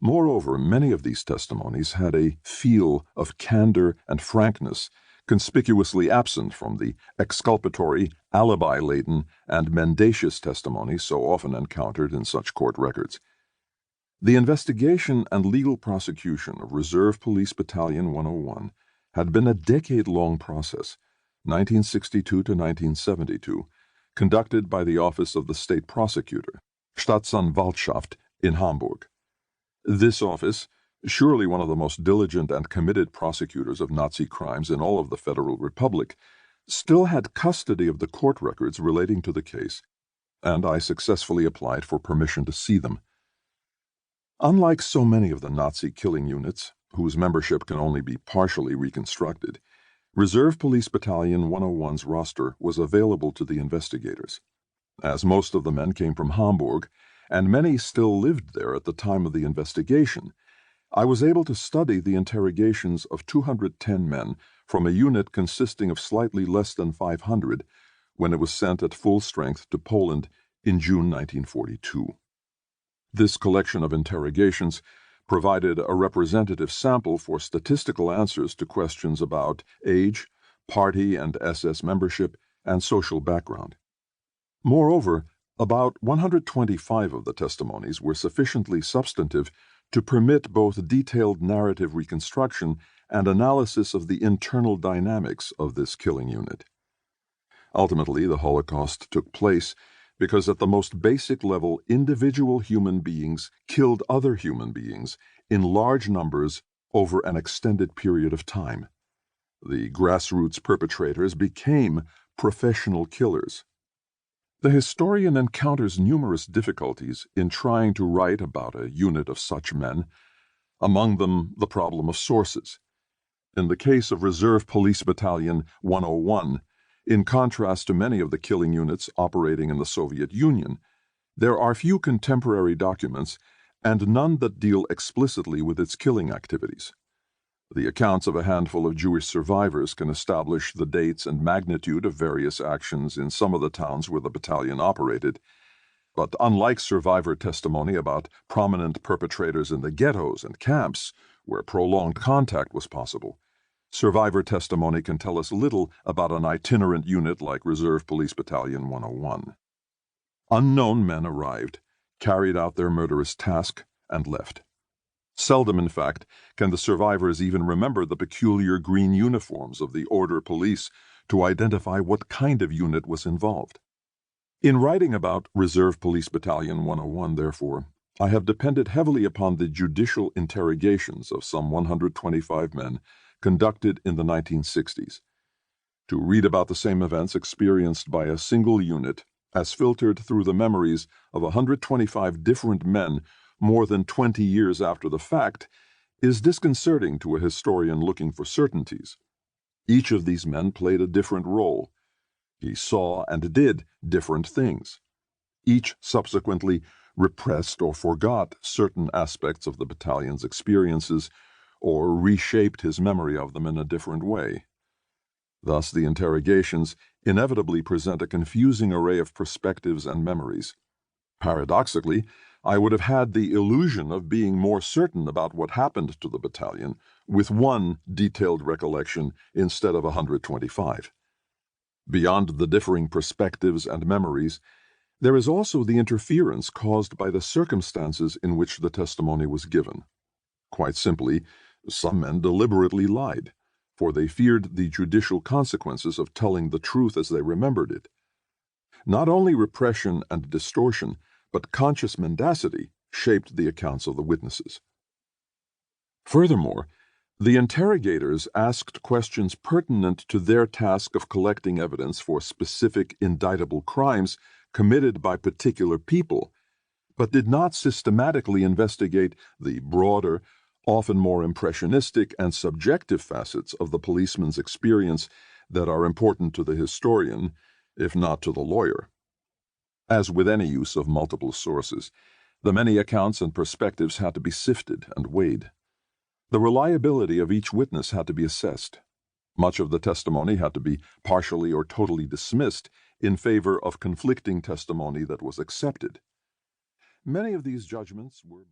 Moreover, many of these testimonies had a feel of candor and frankness conspicuously absent from the exculpatory, alibi-laden, and mendacious testimony so often encountered in such court records. The investigation and legal prosecution of Reserve Police Battalion 101 had been a decade-long process, 1962 to 1972, conducted by the Office of the State Prosecutor, Staatsanwaltschaft, in Hamburg. This office, surely one of the most diligent and committed prosecutors of Nazi crimes in all of the Federal Republic, still had custody of the court records relating to the case, and I successfully applied for permission to see them. Unlike so many of the Nazi killing units, whose membership can only be partially reconstructed, Reserve Police Battalion 101's roster was available to the investigators. As most of the men came from Hamburg, and many still lived there at the time of the investigation, I was able to study the interrogations of 210 men from a unit consisting of slightly less than 500 when it was sent at full strength to Poland in June 1942. This collection of interrogations provided a representative sample for statistical answers to questions about age, party and SS membership, and social background. Moreover, about 125 of the testimonies were sufficiently substantive to permit both detailed narrative reconstruction and analysis of the internal dynamics of this killing unit. Ultimately, the Holocaust took place because at the most basic level, individual human beings killed other human beings in large numbers over an extended period of time. The grassroots perpetrators became professional killers. The historian encounters numerous difficulties in trying to write about a unit of such men, among them the problem of sources. In the case of Reserve Police Battalion 101, in contrast to many of the killing units operating in the Soviet Union, there are few contemporary documents and none that deal explicitly with its killing activities. The accounts of a handful of Jewish survivors can establish the dates and magnitude of various actions in some of the towns where the battalion operated, but unlike survivor testimony about prominent perpetrators in the ghettos and camps, where prolonged contact was possible, survivor testimony can tell us little about an itinerant unit like Reserve Police Battalion 101. Unknown men arrived, carried out their murderous task, and left. Seldom, in fact, can the survivors even remember the peculiar green uniforms of the order police to identify what kind of unit was involved. In writing about Reserve Police Battalion 101, therefore, I have depended heavily upon the judicial interrogations of some 125 men conducted in the 1960s. To read about the same events experienced by a single unit as filtered through the memories of 125 different men more than 20 years after the fact is disconcerting to a historian looking for certainties. Each of these men played a different role. He saw and did different things. Each subsequently repressed or forgot certain aspects of the battalion's experiences or reshaped his memory of them in a different way. Thus, the interrogations inevitably present a confusing array of perspectives and memories. Paradoxically, I would have had the illusion of being more certain about what happened to the battalion with one detailed recollection instead of 125. Beyond the differing perspectives and memories, there is also the interference caused by the circumstances in which the testimony was given. Quite simply, some men deliberately lied, for they feared the judicial consequences of telling the truth as they remembered it. Not only repression and distortion, but conscious mendacity shaped the accounts of the witnesses. Furthermore, the interrogators asked questions pertinent to their task of collecting evidence for specific indictable crimes committed by particular people, but did not systematically investigate the broader, often more impressionistic and subjective facets of the policeman's experience that are important to the historian, if not to the lawyer. As with any use of multiple sources, the many accounts and perspectives had to be sifted and weighed. The reliability of each witness had to be assessed. Much of the testimony had to be partially or totally dismissed in favor of conflicting testimony that was accepted. Many of these judgments were